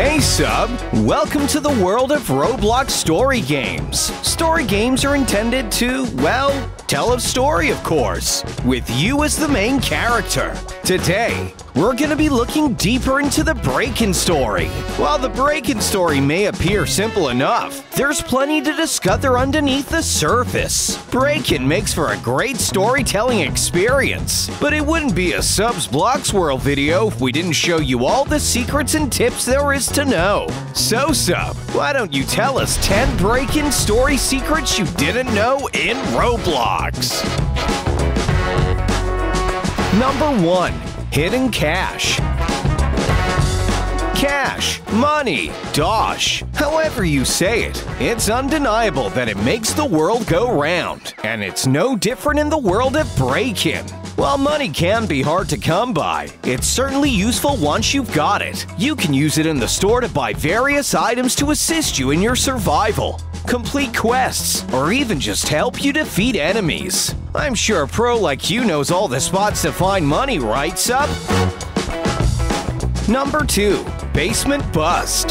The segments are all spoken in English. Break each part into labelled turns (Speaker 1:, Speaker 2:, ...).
Speaker 1: Hey sub! Welcome to the world of Roblox story games. Story games are intended to, well, tell a story of course, with you as the main character. Today, we're gonna be looking deeper into the break-in story. While the break-in story may appear simple enough, there's plenty to discover underneath the surface. Break-in makes for a great storytelling experience, but it wouldn't be a Sub's Blox World video if we didn't show you all the secrets and tips there is to know. So Sub, why don't you tell us 10 break-in story secrets you didn't know in Roblox? Number 1. Hidden cash. Cash, money, dosh, however you say it, it's undeniable that it makes the world go round. And it's no different in the world of break-in. While money can be hard to come by, it's certainly useful once you've got it. You can use it in the store to buy various items to assist you in your survival, complete quests, or even just help you defeat enemies. I'm sure a pro like you knows all the spots to find money, right, Sub? Number 2. Basement Bust.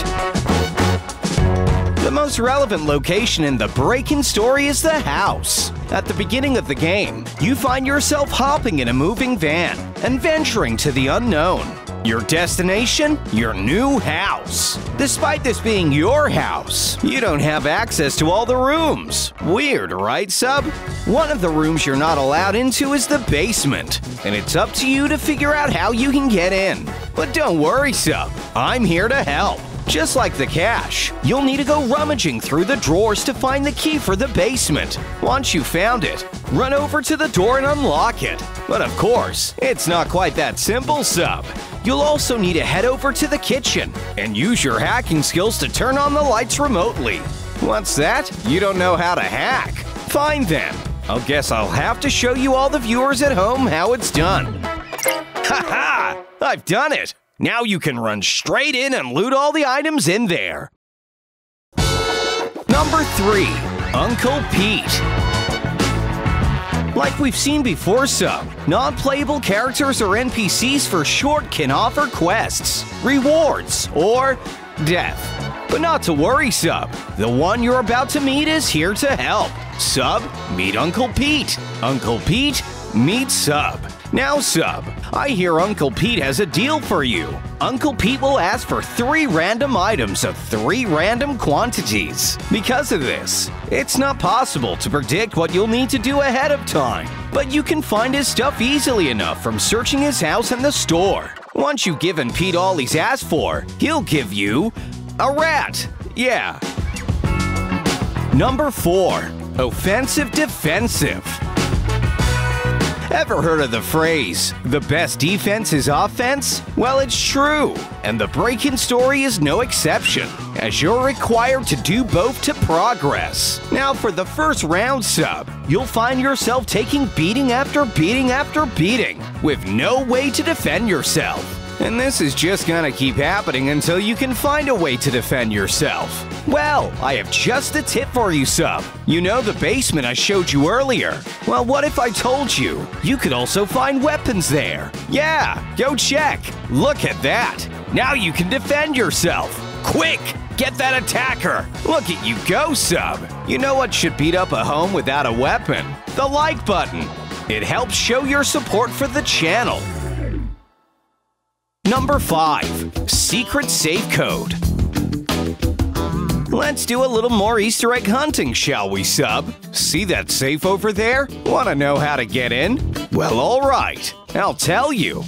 Speaker 1: The most relevant location in the break-in story is the house. At the beginning of the game, you find yourself hopping in a moving van and venturing to the unknown. Your destination? Your new house. Despite this being your house, you don't have access to all the rooms. Weird, right, Sub? One of the rooms you're not allowed into is the basement, and it's up to you to figure out how you can get in. But don't worry, Sub, I'm here to help. Just like the cash, you'll need to go rummaging through the drawers to find the key for the basement. Once you've found it, run over to the door and unlock it. But of course, it's not quite that simple, Sub. You'll also need to head over to the kitchen and use your hacking skills to turn on the lights remotely. What's that? You don't know how to hack? Fine then. I guess I'll have to show you all the viewers at home how it's done. Haha! I've done it! Now you can run straight in and loot all the items in there. Number 3. Uncle Pete. Like we've seen before, Sub, non-playable characters or NPCs for short can offer quests, rewards, or death. But not to worry, Sub, the one you're about to meet is here to help. Sub, meet Uncle Pete. Uncle Pete, meet Sub. Now, Sub, I hear Uncle Pete has a deal for you. Uncle Pete will ask for 3 random items of 3 random quantities. Because of this, it's not possible to predict what you'll need to do ahead of time. But you can find his stuff easily enough from searching his house and the store. Once you've given Pete all he's asked for, he'll give you a rat. Yeah. Number 4. Offensive Defensive. Ever heard of the phrase, the best defense is offense? Well, it's true, and the break-in story is no exception, as you're required to do both to progress. Now for the first round, Sub, you'll find yourself taking beating after beating after beating, with no way to defend yourself. And this is just gonna keep happening until you can find a way to defend yourself. Well, I have just a tip for you, Sub. You know the basement I showed you earlier? Well, what if I told you you could also find weapons there? Yeah, go check. Look at that. Now you can defend yourself. Quick, get that attacker. Look at you go, Sub. You know what should beat up a home without a weapon? The like button. It helps show your support for the channel. Number 5. Secret Safe Code. Let's do a little more Easter egg hunting, shall we, Sub? See that safe over there? Want to know how to get in? Well, alright, I'll tell you.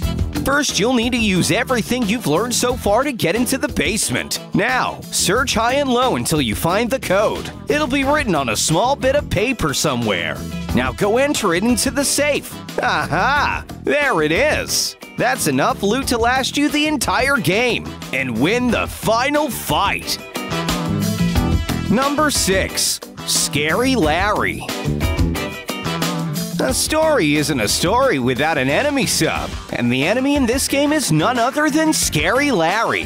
Speaker 1: First, you'll need to use everything you've learned so far to get into the basement. Now, search high and low until you find the code. It'll be written on a small bit of paper somewhere. Now go enter it into the safe. Aha! There it is! That's enough loot to last you the entire game and win the final fight. Number 6. Scary Larry. A story isn't a story without an enemy, Sub, and the enemy in this game is none other than Scary Larry.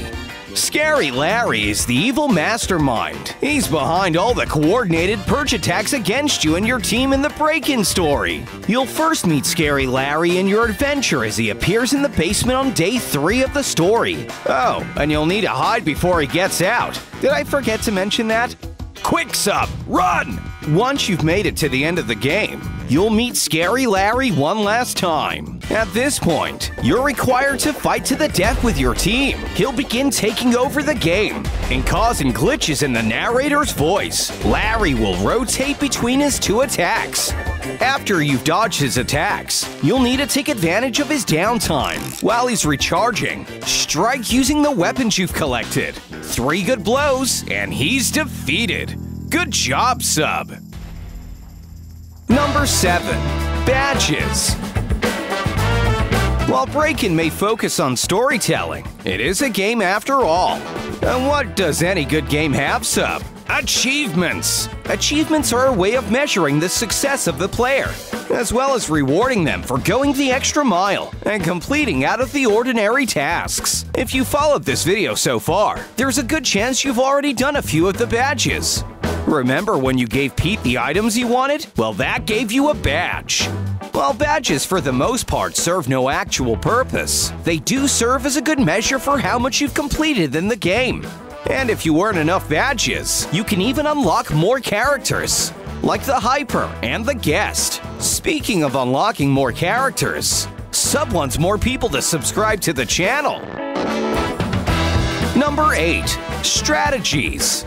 Speaker 1: Scary Larry is the evil mastermind. He's behind all the coordinated purge attacks against you and your team in the break-in story. You'll first meet Scary Larry in your adventure as he appears in the basement on day 3 of the story. Oh, and you'll need to hide before he gets out. Did I forget to mention that? Quick sub, run! Once you've made it to the end of the game, you'll meet Scary Larry one last time. At this point, you're required to fight to the death with your team. He'll begin taking over the game and causing glitches in the narrator's voice. Larry will rotate between his 2 attacks. After you've dodged his attacks, you'll need to take advantage of his downtime. While he's recharging, strike using the weapons you've collected. 3 good blows, and he's defeated. Good job, sub! Number 7. Badges. While Break-In may focus on storytelling, it is a game after all. And what does any good game have, sub? Achievements! Achievements are a way of measuring the success of the player, as well as rewarding them for going the extra mile and completing out-of-the-ordinary tasks. If you followed this video so far, there's a good chance you've already done a few of the badges. Remember when you gave Pete the items he wanted? Well, that gave you a badge. While badges for the most part serve no actual purpose, they do serve as a good measure for how much you've completed in the game. And if you earn enough badges, you can even unlock more characters, like the Hyper and the Guest. Speaking of unlocking more characters, Sub wants more people to subscribe to the channel. Number 8. Strategies.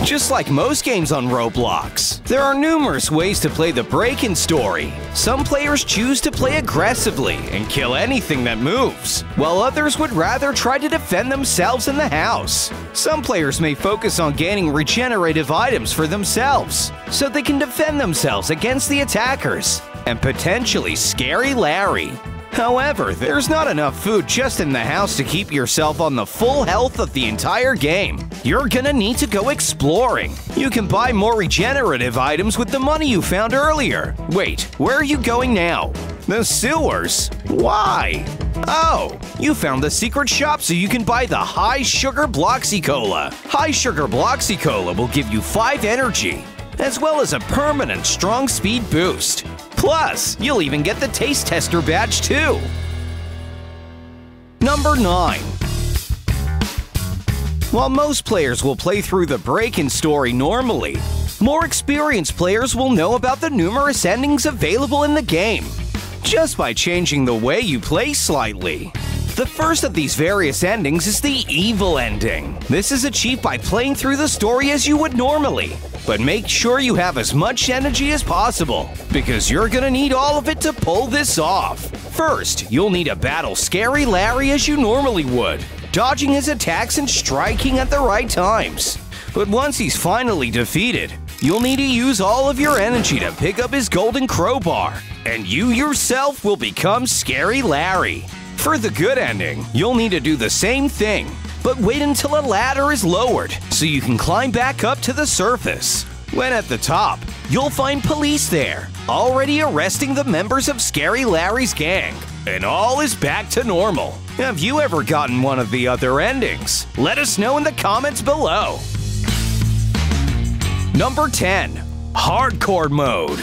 Speaker 1: Just like most games on Roblox, there are numerous ways to play the break-in story. Some players choose to play aggressively and kill anything that moves, while others would rather try to defend themselves in the house. Some players may focus on gaining regenerative items for themselves, so they can defend themselves against the attackers and potentially Scary Larry. However, there's not enough food just in the house to keep yourself on the full health of the entire game. You're gonna need to go exploring. You can buy more regenerative items with the money you found earlier. Wait, where are you going now? The sewers? Why? Oh, you found the secret shop so you can buy the High Sugar Bloxy Cola. High Sugar Bloxy Cola will give you 5 energy, as well as a permanent strong speed boost. Plus, you'll even get the Taste Tester badge too. Number 9. While most players will play through the break-in story normally, more experienced players will know about the numerous endings available in the game, just by changing the way you play slightly. The first of these various endings is the evil ending. This is achieved by playing through the story as you would normally, but make sure you have as much energy as possible, because you're gonna need all of it to pull this off. First, you'll need to battle Scary Larry as you normally would, dodging his attacks and striking at the right times. But once he's finally defeated, you'll need to use all of your energy to pick up his golden crowbar, and you yourself will become Scary Larry. For the good ending, you'll need to do the same thing, but wait until a ladder is lowered so you can climb back up to the surface. When at the top, you'll find police there, already arresting the members of Scary Larry's gang, and all is back to normal. Have you ever gotten one of the other endings? Let us know in the comments below. Number 10. Hardcore Mode.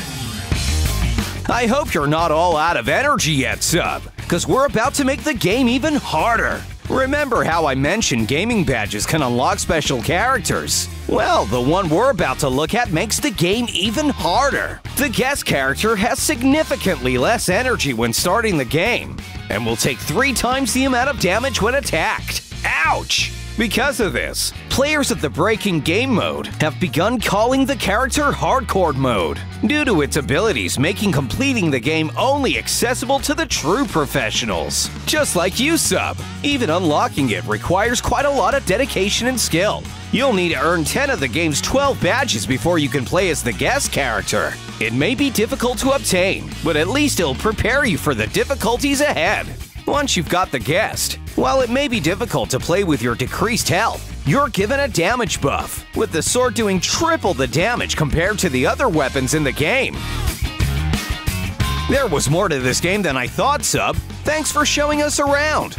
Speaker 1: I hope you're not all out of energy yet, sub, because we're about to make the game even harder. Remember how I mentioned gaming badges can unlock special characters? Well, the one we're about to look at makes the game even harder. The guest character has significantly less energy when starting the game, and will take 3 times the amount of damage when attacked. Ouch! Because of this, players of the break-in game mode have begun calling the character Hardcore Mode, due to its abilities making completing the game only accessible to the true professionals. Just like you, sub, even unlocking it requires quite a lot of dedication and skill. You'll need to earn 10 of the game's 12 badges before you can play as the guest character. It may be difficult to obtain, but at least it'll prepare you for the difficulties ahead. Once you've got the guest, while it may be difficult to play with your decreased health, you're given a damage buff, with the sword doing triple the damage compared to the other weapons in the game. There was more to this game than I thought, sub. Thanks for showing us around.